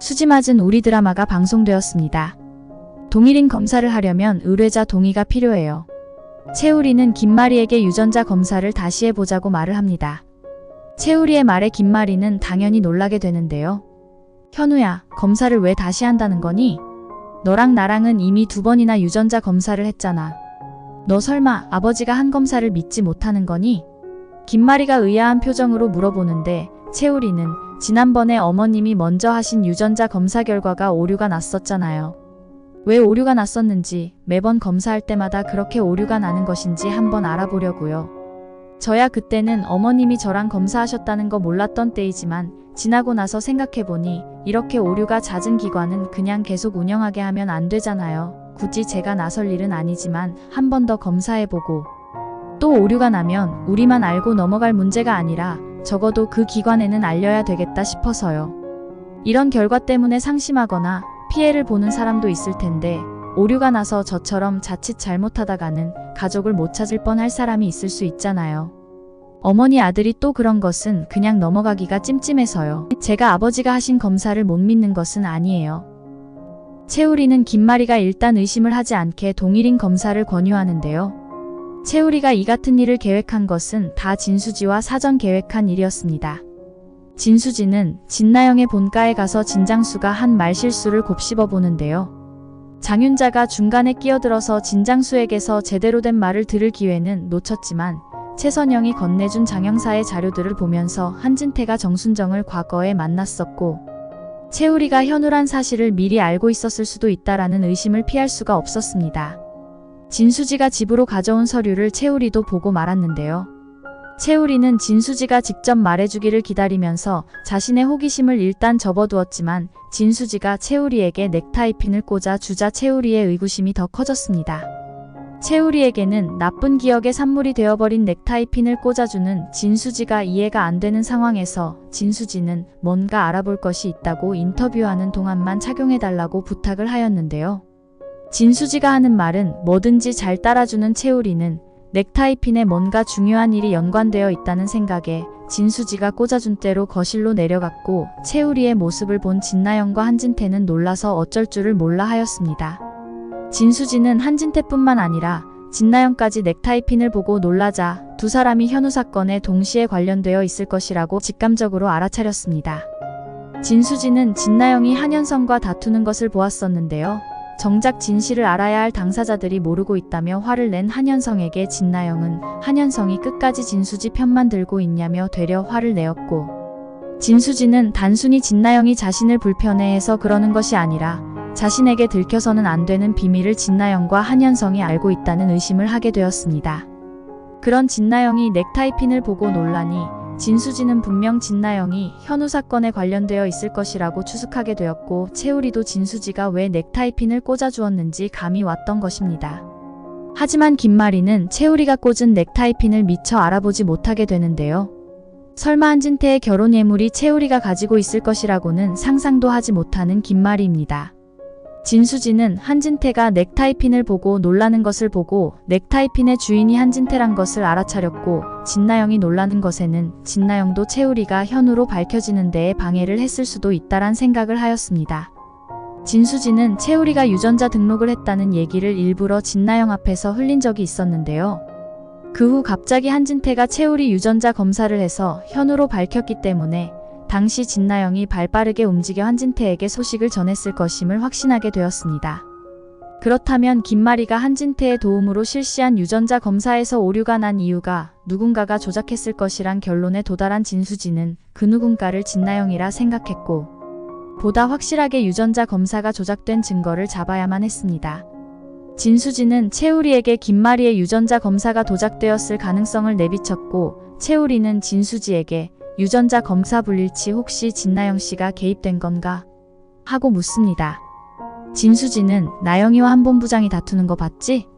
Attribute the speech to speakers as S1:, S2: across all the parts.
S1: 수지 맞은 우리 드라마가 방송되었습니다. 동일인 검사를 하려면 의뢰자 동의가 필요해요. 채우리는 김마리에게 유전자 검사를 다시 해보자고 말을 합니다. 채우리의 말에 김마리는 당연히 놀라게 되는데요. 현우야, 검사를 왜 다시 한다는 거니? 너랑 나랑은 이미 2번이나 유전자 검사를 했잖아. 너 설마 아버지가 한 검사를 믿지 못하는 거니? 김마리가 의아한 표정으로 물어보는데 채우리는 지난번에 어머님이 먼저 하신 유전자 검사 결과가 오류가 났었잖아요. 왜 오류가 났었는지 매번 검사할 때마다 그렇게 오류가 나는 것인지 한번 알아보려고요. 저야 그때는 어머님이 저랑 검사하셨다는 거 몰랐던 때이지만 지나고 나서 생각해보니 이렇게 오류가 잦은 기관은 그냥 계속 운영하게 하면 안 되잖아요. 굳이 제가 나설 일은 아니지만 한 번 더 검사해보고 또 오류가 나면 우리만 알고 넘어갈 문제가 아니라 적어도 그 기관에는 알려야 되겠다 싶어서요. 이런 결과 때문에 상심하거나 피해를 보는 사람도 있을 텐데 오류가 나서 저처럼 자칫 잘못하다가는 가족을 못 찾을 뻔할 사람이 있을 수 있잖아요. 어머니 아들이 또 그런 것은 그냥 넘어가기가 찜찜해서요. 제가 아버지가 하신 검사를 못 믿는 것은 아니에요. 채우리는 김마리가 일단 의심을 하지 않게 동일인 검사를 권유하는데요. 채우리가 이 같은 일을 계획한 것은 다 진수지와 사전 계획한 일이었습니다. 진수지는 진나영의 본가에 가서 진장수가 한 말실수를 곱씹어 보는데요. 장윤자가 중간에 끼어들어서 진장수에게서 제대로 된 말을 들을 기회는 놓쳤지만 최선영이 건네준 장영사의 자료들을 보면서 한진태가 정순정을 과거에 만났었고 채우리가 현우란 사실을 미리 알고 있었을 수도 있다라는 의심을 피할 수가 없었습니다. 진수지가 집으로 가져온 서류를 채우리도 보고 말았는데요. 채우리는 진수지가 직접 말해주기를 기다리면서 자신의 호기심을 일단 접어두었지만 진수지가 채우리에게 넥타이핀을 꽂아 주자 채우리의 의구심이 더 커졌습니다. 채우리에게는 나쁜 기억의 산물이 되어버린 넥타이핀을 꽂아주는 진수지가 이해가 안 되는 상황에서 진수지는 뭔가 알아볼 것이 있다고 인터뷰하는 동안만 착용해달라고 부탁을 하였는데요. 진수지가 하는 말은 뭐든지 잘 따라주는 채우리는 넥타이핀에 뭔가 중요한 일이 연관되어 있다는 생각에 진수지가 꽂아준 대로 거실로 내려갔고 채우리의 모습을 본 진나영과 한진태는 놀라서 어쩔 줄을 몰라 하였습니다. 진수지는 한진태뿐만 아니라 진나영까지 넥타이핀을 보고 놀라자 두 사람이 현우 사건에 동시에 관련되어 있을 것이라고 직감적으로 알아차렸습니다. 진수지는 진나영이 한현성과 다투는 것을 보았었는데요. 정작 진실을 알아야 할 당사자들이 모르고 있다며 화를 낸 한현성에게 진나영은 한현성이 끝까지 진수지 편만 들고 있냐며 되려 화를 내었고 진수지는 단순히 진나영이 자신을 불편해해서 그러는 것이 아니라 자신에게 들켜서는 안 되는 비밀을 진나영과 한현성이 알고 있다는 의심을 하게 되었습니다. 그런 진나영이 넥타이핀을 보고 놀라니 진수지는 분명 진나영이 현우 사건에 관련되어 있을 것이라고 추측하게 되었고 채우리도 진수지가 왜 넥타이핀을 꽂아주었는지 감이 왔던 것입니다. 하지만 김마리는 채우리가 꽂은 넥타이핀을 미처 알아보지 못하게 되는데요. 설마 한진태의 결혼 예물이 채우리가 가지고 있을 것이라고는 상상도 하지 못하는 김마리입니다. 진수지는 한진태가 넥타이핀을 보고 놀라는 것을 보고 넥타이핀의 주인이 한진태란 것을 알아차렸고 진나영이 놀라는 것에는 진나영도 채우리가 현우로 밝혀지는 데에 방해를 했을 수도 있다란 생각을 하였습니다. 진수지는 채우리가 유전자 등록을 했다는 얘기를 일부러 진나영 앞에서 흘린 적이 있었는데요. 그 후 갑자기 한진태가 채우리 유전자 검사를 해서 현우로 밝혔기 때문에 당시 진나영이 발빠르게 움직여 한진태에게 소식을 전했을 것임을 확신하게 되었습니다. 그렇다면 김마리가 한진태의 도움으로 실시한 유전자 검사에서 오류가 난 이유가 누군가가 조작했을 것이란 결론에 도달한 진수지는 그 누군가를 진나영이라 생각했고 보다 확실하게 유전자 검사가 조작된 증거를 잡아야만 했습니다. 진수지는 채우리에게 김마리의 유전자 검사가 도작되었을 가능성을 내비쳤고 채우리는 진수지에게 유전자 검사 불일치 혹시 진나영 씨가 개입된 건가? 하고 묻습니다. 진수지는 나영이와 한 본부장이 다투는 거 봤지?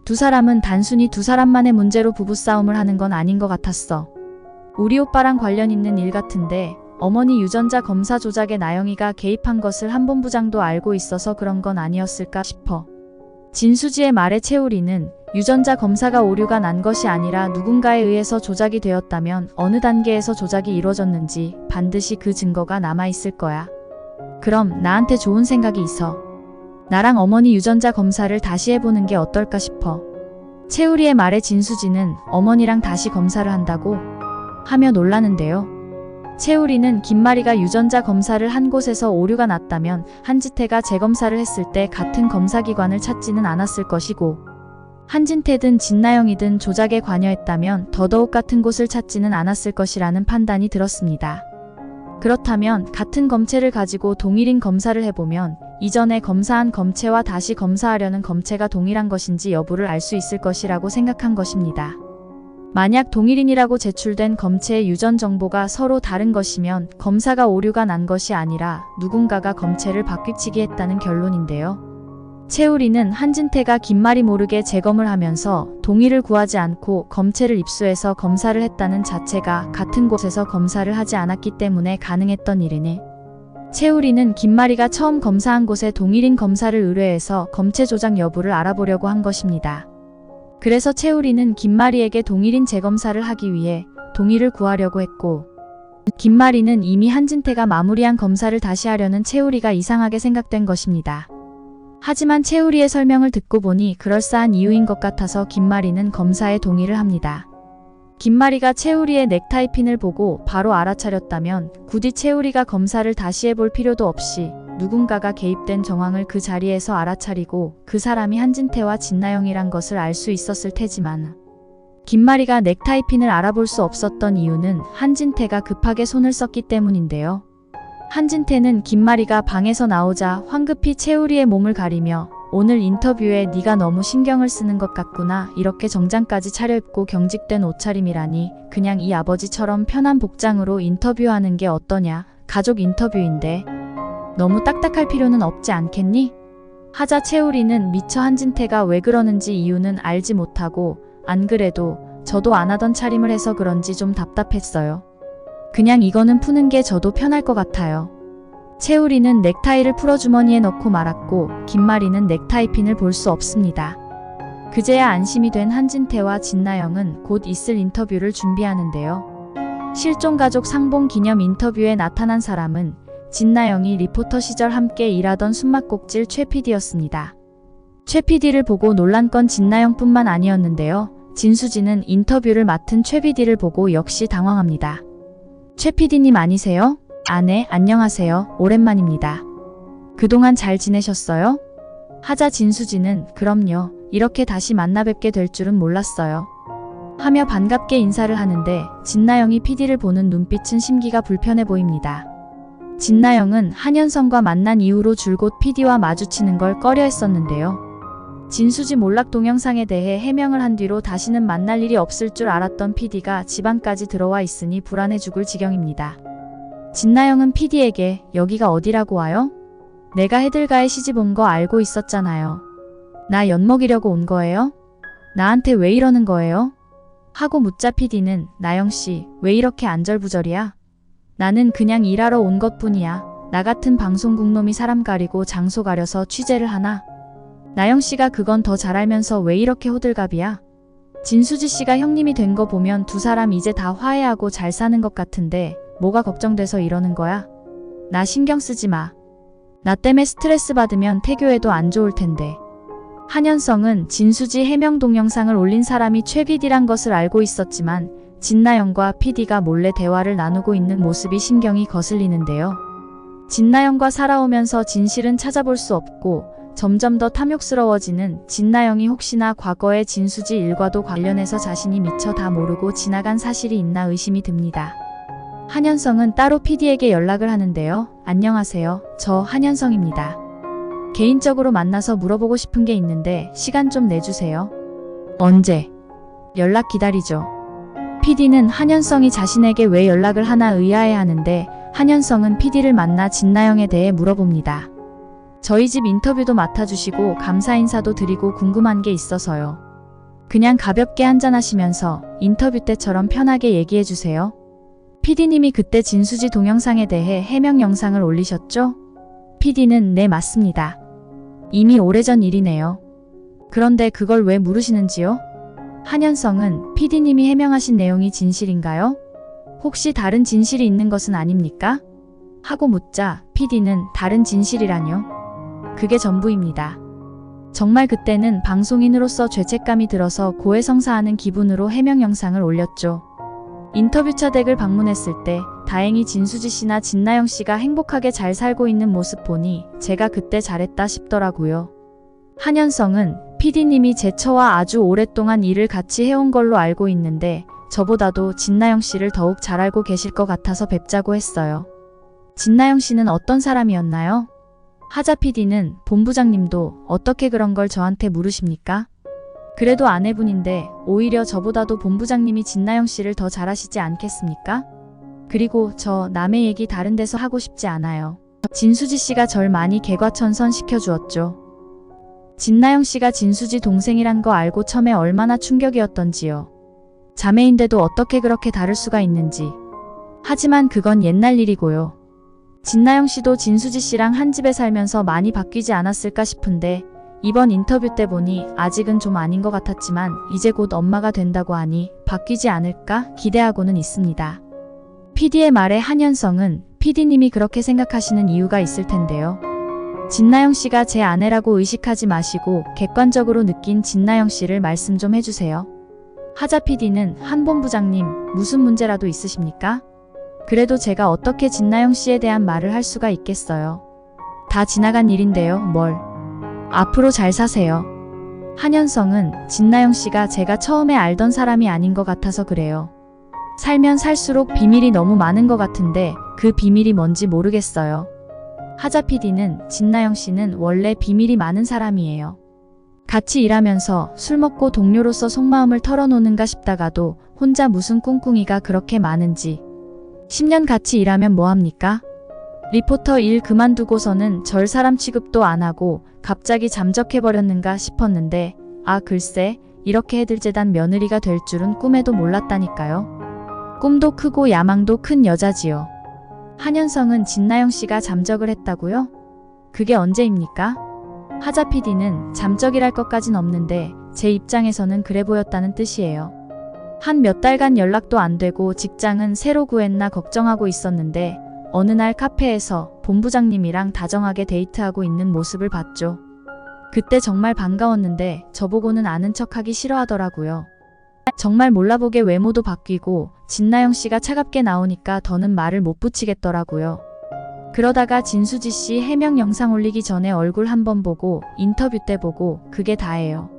S1: 두 사람은 단순히 두 사람만의 문제로 부부싸움을 하는 건 아닌 것 같았어. 우리 오빠랑 관련 있는 일 같은데 어머니 유전자 검사 조작에 나영이가 개입한 것을 한 본부장도 알고 있어서 그런 건 아니었을까 싶어. 진수지의 말에 채우리는 유전자 검사가 오류가 난 것이 아니라 누군가에 의해서 조작이 되었다면 어느 단계에서 조작이 이루어졌는지 반드시 그 증거가 남아있을 거야. 그럼 나한테 좋은 생각이 있어. 나랑 어머니 유전자 검사를 다시 해보는 게 어떨까 싶어. 채우리의 말에 진수지는 어머니랑 다시 검사를 한다고 하며 놀라는데요. 채우리는 김마리가 유전자 검사를 한 곳에서 오류가 났다면 한진태가 재검사를 했을 때 같은 검사기관을 찾지는 않았을 것이고, 한진태든 진나영이든 조작에 관여했다면 더더욱 같은 곳을 찾지는 않았을 것이라는 판단이 들었습니다. 그렇다면 같은 검체를 가지고 동일인 검사를 해보면 이전에 검사한 검체와 다시 검사하려는 검체가 동일한 것인지 여부를 알 수 있을 것이라고 생각한 것입니다. 만약 동일인이라고 제출된 검체의 유전 정보가 서로 다른 것이면 검사가 오류가 난 것이 아니라 누군가가 검체를 바뀌치기 했다는 결론인데요. 채우리는 한진태가 김말이 모르게 재검을 하면서 동의를 구하지 않고 검체를 입수해서 검사를 했다는 자체가 같은 곳에서 검사를 하지 않았기 때문에 가능했던 일이니, 채우리는 김마리가 처음 검사한 곳에 동일인 검사를 의뢰해서 검체 조작 여부를 알아보려고 한 것입니다. 그래서 채우리는 김마리에게 동일인 재검사를 하기 위해 동의를 구하려고 했고, 김마리는 이미 한진태가 마무리한 검사를 다시 하려는 채우리가 이상하게 생각된 것입니다. 하지만 채우리의 설명을 듣고 보니 그럴싸한 이유인 것 같아서 김마리는 검사에 동의를 합니다. 김마리가 채우리의 넥타이 핀을 보고 바로 알아차렸다면 굳이 채우리가 검사를 다시 해볼 필요도 없이 누군가가 개입된 정황을 그 자리에서 알아차리고 그 사람이 한진태와 진나영이란 것을 알 수 있었을 테지만, 김마리가 넥타이 핀을 알아볼 수 없었던 이유는 한진태가 급하게 손을 썼기 때문인데요. 한진태는 김마리가 방에서 나오자 황급히 채우리의 몸을 가리며 오늘 인터뷰에 네가 너무 신경을 쓰는 것 같구나, 이렇게 정장까지 차려입고 경직된 옷차림이라니 그냥 이 아버지처럼 편한 복장으로 인터뷰하는 게 어떠냐, 가족 인터뷰인데 너무 딱딱할 필요는 없지 않겠니? 하자 채우리는 미처 한진태가 왜 그러는지 이유는 알지 못하고, 안 그래도 저도 안 하던 차림을 해서 그런지 좀 답답했어요. 그냥 이거는 푸는 게 저도 편할 것 같아요. 채우리는 넥타이를 풀어 주머니에 넣고 말았고, 김마리는 넥타이 핀을 볼 수 없습니다. 그제야 안심이 된 한진태와 진나영은 곧 있을 인터뷰를 준비하는데요. 실종가족 상봉 기념 인터뷰에 나타난 사람은 진나영이 리포터 시절 함께 일하던 숨막꼭질 최 PD였습니다. 최 PD를 보고 놀란 건 진나영뿐만 아니었는데요. 진수지는 인터뷰를 맡은 최 PD를 보고 역시 당황합니다. 최 PD님 아니세요? 아, 네, 안녕하세요. 오랜만입니다. 그동안 잘 지내셨어요? 하자 진수지는 그럼요. 이렇게 다시 만나 뵙게 될 줄은 몰랐어요. 하며 반갑게 인사를 하는데 진나영이 PD를 보는 눈빛은 심기가 불편해 보입니다. 진나영은 한현성과 만난 이후로 줄곧 PD와 마주치는 걸 꺼려 했었는데요. 진수지 몰락 동영상에 대해 해명을 한 뒤로 다시는 만날 일이 없을 줄 알았던 PD가 집안까지 들어와 있으니 불안해 죽을 지경입니다. 진나영은 PD에게 여기가 어디라고 와요? 내가 해들가에 시집 온 거 알고 있었잖아요. 나 엿먹이려고 온 거예요? 나한테 왜 이러는 거예요? 하고 묻자 PD는 나영씨, 왜 이렇게 안절부절이야? 나는 그냥 일하러 온 것뿐이야. 나 같은 방송국 놈이 사람 가리고 장소 가려서 취재를 하나? 나영씨가 그건 더 잘 알면서 왜 이렇게 호들갑이야? 진수지씨가 형님이 된 거 보면 두 사람 이제 다 화해하고 잘 사는 것 같은데 뭐가 걱정돼서 이러는 거야? 나 신경 쓰지 마. 나 때문에 스트레스 받으면 태교해도 안 좋을 텐데. 한현성은 진수지 해명 동영상을 올린 사람이 최 PD란 것을 알고 있었지만 진나영과 PD가 몰래 대화를 나누고 있는 모습이 신경이 거슬리는데요. 진나영과 살아오면서 진실은 찾아볼 수 없고 점점 더 탐욕스러워지는 진나영이 혹시나 과거의 진수지 일과도 관련해서 자신이 미처 다 모르고 지나간 사실이 있나 의심이 듭니다. 한현성은 따로 PD에게 연락을 하는데요. 안녕하세요. 저 한현성입니다. 개인적으로 만나서 물어보고 싶은 게 있는데 시간 좀 내주세요. 언제? 연락 기다리죠. PD는 한현성이 자신에게 왜 연락을 하나 의아해하는데 한현성은 PD를 만나 진나영에 대해 물어봅니다. 저희 집 인터뷰도 맡아주시고 감사 인사도 드리고 궁금한 게 있어서요. 그냥 가볍게 한잔하시면서 인터뷰 때처럼 편하게 얘기해주세요. PD님이 그때 진수지 동영상에 대해 해명 영상을 올리셨죠? PD는 네, 맞습니다. 이미 오래전 일이네요. 그런데 그걸 왜 물으시는지요? 한현성은 PD님이 해명하신 내용이 진실인가요? 혹시 다른 진실이 있는 것은 아닙니까? 하고 묻자 PD는 다른 진실이라뇨? 그게 전부입니다. 정말 그때는 방송인으로서 죄책감이 들어서 고해성사하는 기분으로 해명 영상을 올렸죠. 인터뷰차 댁을 방문했을 때 다행히 진수지 씨나 진나영 씨가 행복하게 잘 살고 있는 모습 보니 제가 그때 잘했다 싶더라고요. 한현성은 PD님이 제 처와 아주 오랫동안 일을 같이 해온 걸로 알고 있는데 저보다도 진나영 씨를 더욱 잘 알고 계실 것 같아서 뵙자고 했어요. 진나영 씨는 어떤 사람이었나요? 하자 PD는 본부장님도 어떻게 그런 걸 저한테 물으십니까? 그래도 아내분인데 오히려 저보다도 본부장님이 진나영 씨를 더 잘하시지 않겠습니까? 그리고 저 남의 얘기 다른 데서 하고 싶지 않아요. 진수지 씨가 절 많이 개과천선 시켜주었죠. 진나영 씨가 진수지 동생이란 거 알고 처음에 얼마나 충격이었던지요. 자매인데도 어떻게 그렇게 다를 수가 있는지. 하지만 그건 옛날 일이고요. 진나영 씨도 진수지 씨랑 한 집에 살면서 많이 바뀌지 않았을까 싶은데 이번 인터뷰 때 보니 아직은 좀 아닌 것 같았지만 이제 곧 엄마가 된다고 하니 바뀌지 않을까 기대하고는 있습니다. PD의 말에 한현성은 PD님이 그렇게 생각하시는 이유가 있을 텐데요. 진나영 씨가 제 아내라고 의식하지 마시고 객관적으로 느낀 진나영 씨를 말씀 좀 해주세요. 하자 PD는 한 본부장님 무슨 문제라도 있으십니까? 그래도 제가 어떻게 진나영 씨에 대한 말을 할 수가 있겠어요. 다 지나간 일인데요, 뭘. 앞으로 잘 사세요. 한현성은 진나영 씨가 제가 처음에 알던 사람이 아닌 것 같아서 그래요. 살면 살수록 비밀이 너무 많은 것 같은데 그 비밀이 뭔지 모르겠어요. 하자 PD는 진나영 씨는 원래 비밀이 많은 사람이에요. 같이 일하면서 술 먹고 동료로서 속마음을 털어놓는가 싶다가도 혼자 무슨 꿍꿍이가 그렇게 많은지. 10년 같이 일하면 뭐합니까? 리포터 일 그만두고서는 절 사람 취급도 안 하고 갑자기 잠적해버렸는가 싶었는데 아 글쎄 이렇게 해들재단 며느리가 될 줄은 꿈에도 몰랐다니까요. 꿈도 크고 야망도 큰 여자지요. 한현성은 진나영 씨가 잠적을 했다고요? 그게 언제입니까? 하자 PD는 잠적이랄 것까진 없는데 제 입장에서는 그래 보였다는 뜻이에요. 한 몇 달간 연락도 안 되고 직장은 새로 구했나 걱정하고 있었는데 어느 날 카페에서 본부장님이랑 다정하게 데이트하고 있는 모습을 봤죠. 그때 정말 반가웠는데 저보고는 아는 척하기 싫어하더라고요. 정말 몰라보게 외모도 바뀌고 진나영 씨가 차갑게 나오니까 더는 말을 못 붙이겠더라고요. 그러다가 진수지 씨 해명 영상 올리기 전에 얼굴 한번 보고 인터뷰 때 보고 그게 다예요.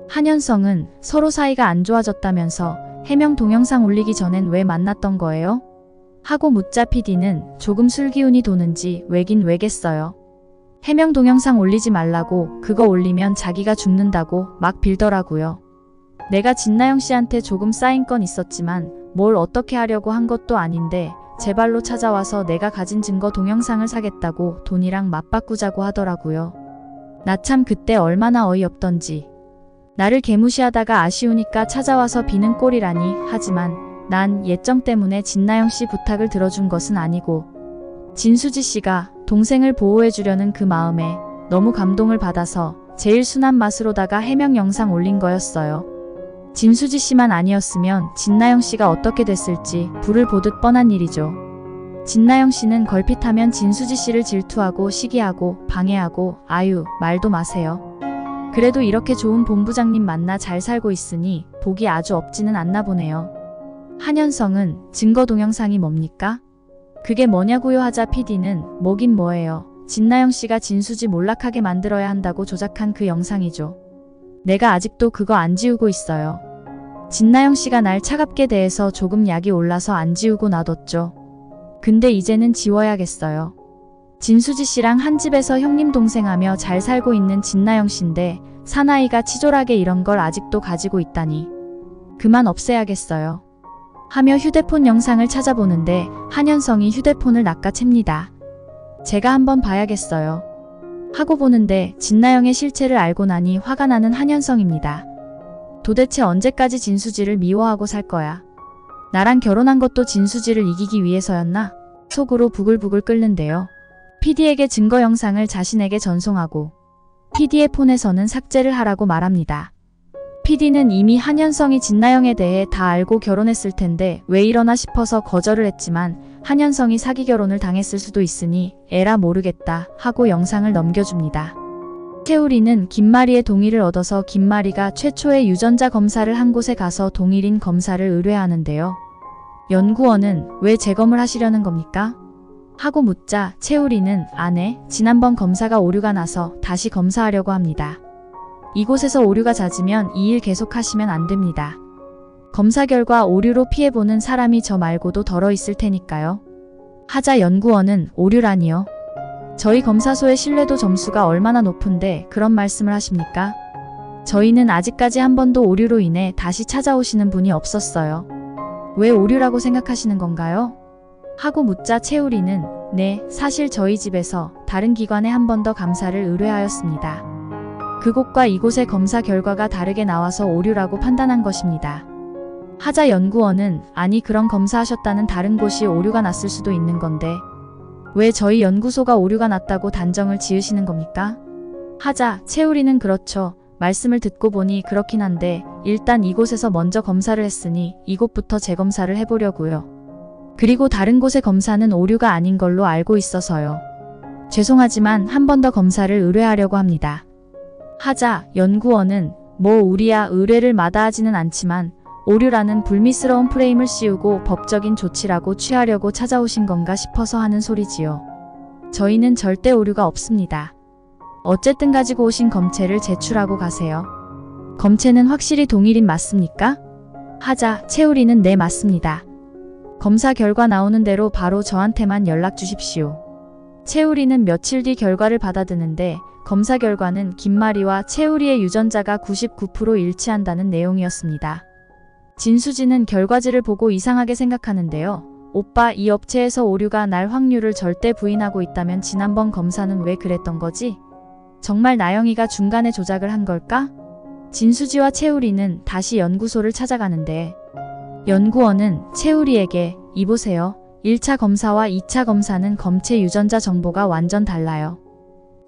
S1: 한현성은 서로 사이가 안 좋아졌다면서 해명 동영상 올리기 전엔 왜 만났던 거예요? 하고 묻자 PD는 조금 술기운이 도는지 왜긴 왜겠어요. 해명 동영상 올리지 말라고 그거 올리면 자기가 죽는다고 막 빌더라고요. 내가 진나영 씨한테 조금 쌓인 건 있었지만 뭘 어떻게 하려고 한 것도 아닌데 제 발로 찾아와서 내가 가진 증거 동영상을 사겠다고 돈이랑 맞바꾸자고 하더라고요. 나 참 그때 얼마나 어이없던지. 나를 개무시하다가 아쉬우니까 찾아와서 비는 꼴이라니. 하지만 난 예정 때문에 진나영 씨 부탁을 들어준 것은 아니고 진수지 씨가 동생을 보호해주려는 그 마음에 너무 감동을 받아서 제일 순한 맛으로다가 해명 영상 올린 거였어요. 진수지 씨만 아니었으면 진나영 씨가 어떻게 됐을지 불을 보듯 뻔한 일이죠. 진나영 씨는 걸핏하면 진수지 씨를 질투하고 시기하고 방해하고 아유 말도 마세요. 그래도 이렇게 좋은 본부장님 만나 잘 살고 있으니 복이 아주 없지는 않나 보네요. 한현성은 증거 동영상이 뭡니까? 그게 뭐냐고요? 하자 PD는 뭐긴 뭐예요. 진나영 씨가 진수지 몰락하게 만들어야 한다고 조작한 그 영상이죠. 내가 아직도 그거 안 지우고 있어요. 진나영 씨가 날 차갑게 대해서 조금 약이 올라서 안 지우고 놔뒀죠. 근데 이제는 지워야겠어요. 진수지 씨랑 한 집에서 형님 동생하며 잘 살고 있는 진나영 씨인데 사나이가 치졸하게 이런 걸 아직도 가지고 있다니. 그만 없애야겠어요. 하며 휴대폰 영상을 찾아보는데 한현성이 휴대폰을 낚아챕니다. 제가 한번 봐야겠어요. 하고 보는데 진나영의 실체를 알고 나니 화가 나는 한현성입니다. 도대체 언제까지 진수지를 미워하고 살 거야? 나랑 결혼한 것도 진수지를 이기기 위해서였나? 속으로 부글부글 끓는데요. PD에게 증거 영상을 자신에게 전송하고 PD의 폰에서는 삭제를 하라고 말합니다. PD는 이미 한현성이 진나영에 대해 다 알고 결혼했을 텐데 왜 이러나 싶어서 거절을 했지만 한현성이 사기 결혼을 당했을 수도 있으니 에라 모르겠다 하고 영상을 넘겨줍니다. 채우리는 김마리의 동의를 얻어서 김마리가 최초의 유전자 검사를 한 곳에 가서 동일인 검사를 의뢰하는데요. 연구원은 왜 재검을 하시려는 겁니까? 하고 묻자 채우리는 아네, 지난번 검사가 오류가 나서 다시 검사하려고 합니다. 이곳에서 오류가 잦으면 이 일 계속하시면 안 됩니다. 검사 결과 오류로 피해보는 사람이 저 말고도 덜어 있을 테니까요. 하자 연구원은 오류라니요. 저희 검사소의 신뢰도 점수가 얼마나 높은데 그런 말씀을 하십니까? 저희는 아직까지 한 번도 오류로 인해 다시 찾아오시는 분이 없었어요. 왜 오류라고 생각하시는 건가요? 하고 묻자 채우리는 네, 사실 저희 집에서 다른 기관에 한 번 더 감사를 의뢰하였습니다. 그곳과 이곳의 검사 결과가 다르게 나와서 오류라고 판단한 것입니다. 하자 연구원은 아니 그런 검사하셨다는 다른 곳이 오류가 났을 수도 있는 건데 왜 저희 연구소가 오류가 났다고 단정을 지으시는 겁니까? 하자 채우리는 그렇죠. 말씀을 듣고 보니 그렇긴 한데 일단 이곳에서 먼저 검사를 했으니 이곳부터 재검사를 해보려고요. 그리고 다른 곳의 검사는 오류가 아닌 걸로 알고 있어서요. 죄송하지만 한 번 더 검사를 의뢰하려고 합니다. 하자 연구원은 뭐 우리야 의뢰를 마다하지는 않지만 오류라는 불미스러운 프레임을 씌우고 법적인 조치라고 취하려고 찾아오신 건가 싶어서 하는 소리지요. 저희는 절대 오류가 없습니다. 어쨌든 가지고 오신 검체를 제출하고 가세요. 검체는 확실히 동일인 맞습니까? 하자 채우리는 네 맞습니다. 검사 결과 나오는 대로 바로 저한테만 연락 주십시오. 채우리는 며칠 뒤 결과를 받아드는데 검사 결과는 김마리와 채우리의 유전자가 99% 일치한다는 내용이었습니다. 진수지는 결과지를 보고 이상하게 생각하는데요. 오빠 이 업체에서 오류가 날 확률을 절대 부인하고 있다면 지난번 검사는 왜 그랬던 거지? 정말 나영이가 중간에 조작을 한 걸까? 진수지와 채우리는 다시 연구소를 찾아가는데 연구원은 채우리에게 이보세요. 1차 검사와 2차 검사는 검체 유전자 정보가 완전 달라요.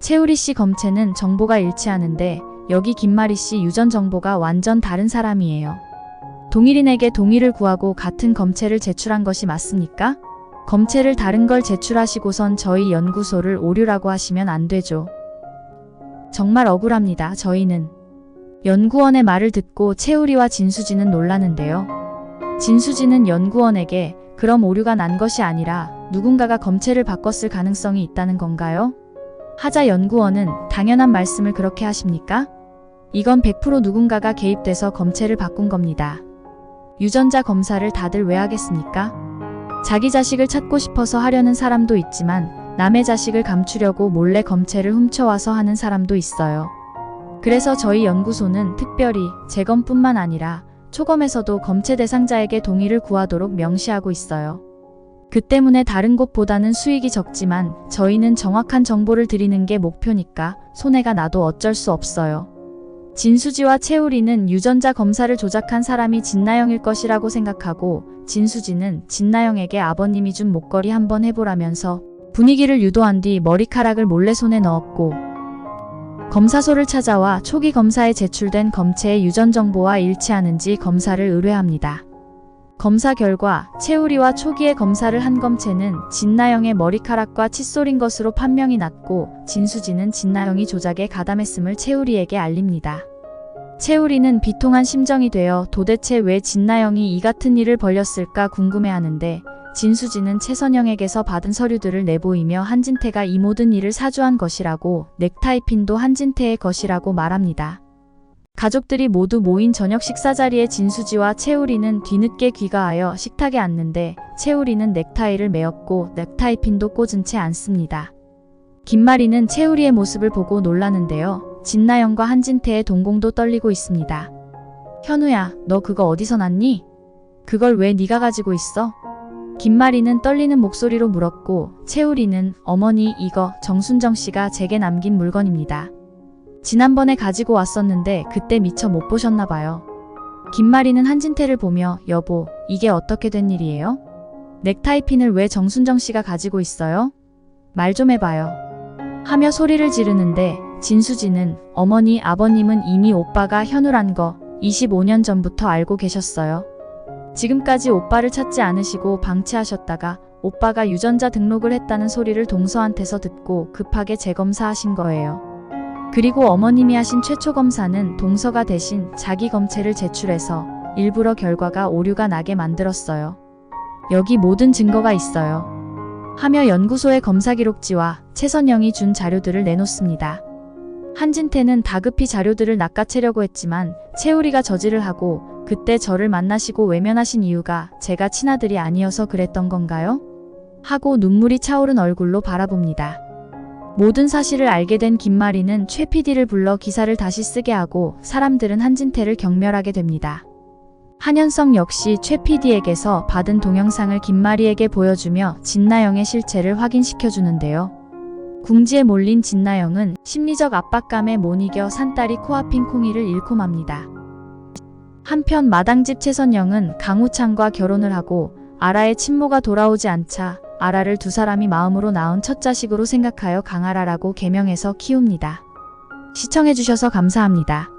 S1: 채우리 씨 검체는 정보가 일치하는데 여기 김마리 씨 유전 정보가 완전 다른 사람이에요. 동일인에게 동의를 구하고 같은 검체를 제출한 것이 맞습니까? 검체를 다른 걸 제출하시고선 저희 연구소를 오류라고 하시면 안 되죠. 정말 억울합니다. 저희는. 연구원의 말을 듣고 채우리와 진수지는 놀라는데요. 진수지는 연구원에게 그럼 오류가 난 것이 아니라 누군가가 검체를 바꿨을 가능성이 있다는 건가요? 하자 연구원은 당연한 말씀을 그렇게 하십니까? 이건 100% 누군가가 개입돼서 검체를 바꾼 겁니다. 유전자 검사를 다들 왜 하겠습니까? 자기 자식을 찾고 싶어서 하려는 사람도 있지만 남의 자식을 감추려고 몰래 검체를 훔쳐와서 하는 사람도 있어요. 그래서 저희 연구소는 특별히 재검뿐만 아니라 초검에서도 검체 대상자에게 동의를 구하도록 명시하고 있어요. 그 때문에 다른 곳보다는 수익이 적지만 저희는 정확한 정보를 드리는 게 목표니까 손해가 나도 어쩔 수 없어요. 진수지와 채우리는 유전자 검사를 조작한 사람이 진나영일 것이라고 생각하고 진수지는 진나영에게 아버님이 준 목걸이 한번 해보라면서 분위기를 유도한 뒤 머리카락을 몰래 손에 넣었고 검사소를 찾아와 초기 검사에 제출된 검체의 유전 정보와 일치하는지 검사를 의뢰합니다. 검사 결과 채우리와 초기에 검사를 한 검체는 진나영의 머리카락과 칫솔인 것으로 판명이 났고 진수지는 진나영이 조작에 가담했음을 채우리에게 알립니다. 채우리는 비통한 심정이 되어 도대체 왜 진나영이 이 같은 일을 벌였을까 궁금해하는데 진수지는 최선영에게서 받은 서류들을 내보이며 한진태가 이 모든 일을 사주한 것이라고 넥타이핀도 한진태의 것이라고 말합니다. 가족들이 모두 모인 저녁 식사 자리에 진수지와 채우리는 뒤늦게 귀가하여 식탁에 앉는데 채우리는 넥타이를 메었고 넥타이핀도 꽂은 채 앉습니다. 김마리는 채우리의 모습을 보고 놀라는데요. 진나영과 한진태의 동공도 떨리고 있습니다. 현우야, 너 그거 어디서 났니? 그걸 왜 네가 가지고 있어? 김마리는 떨리는 목소리로 물었고 채우리는 어머니 이거 정순정 씨가 제게 남긴 물건입니다. 지난번에 가지고 왔었는데 그때 미처 못 보셨나 봐요. 김마리는 한진태를 보며 여보, 이게 어떻게 된 일이에요? 넥타이핀을 왜 정순정 씨가 가지고 있어요? 말 좀 해봐요. 하며 소리를 지르는데 진수지는 어머니 아버님은 이미 오빠가 현우란 거 25년 전부터 알고 계셨어요. 지금까지 오빠를 찾지 않으시고 방치하셨다가 오빠가 유전자 등록을 했다는 소리를 동서한테서 듣고 급하게 재검사하신 거예요. 그리고 어머님이 하신 최초 검사는 동서가 대신 자기 검체를 제출해서 일부러 결과가 오류가 나게 만들었어요. 여기 모든 증거가 있어요. 하며 연구소의 검사 기록지와 최선영이 준 자료들을 내놓습니다. 한진태는 다급히 자료들을 낚아채려고 했지만 채우리가 저지를 하고 그때 저를 만나시고 외면하신 이유가 제가 친아들이 아니어서 그랬던 건가요? 하고 눈물이 차오른 얼굴로 바라봅니다. 모든 사실을 알게 된 김마리는 최 PD를 불러 기사를 다시 쓰게 하고 사람들은 한진태를 경멸하게 됩니다. 한현성 역시 최 PD에게서 받은 동영상을 김마리에게 보여주며 진나영의 실체를 확인시켜주는데요. 궁지에 몰린 진나영은 심리적 압박감에 못 이겨 산딸이 코앞인 콩이를 잃고 맙니다. 한편 마당집 최선영은 강우창과 결혼을 하고 아라의 친모가 돌아오지 않자 아라를 두 사람이 마음으로 낳은 첫 자식으로 생각하여 강아라라고 개명해서 키웁니다. 시청해주셔서 감사합니다.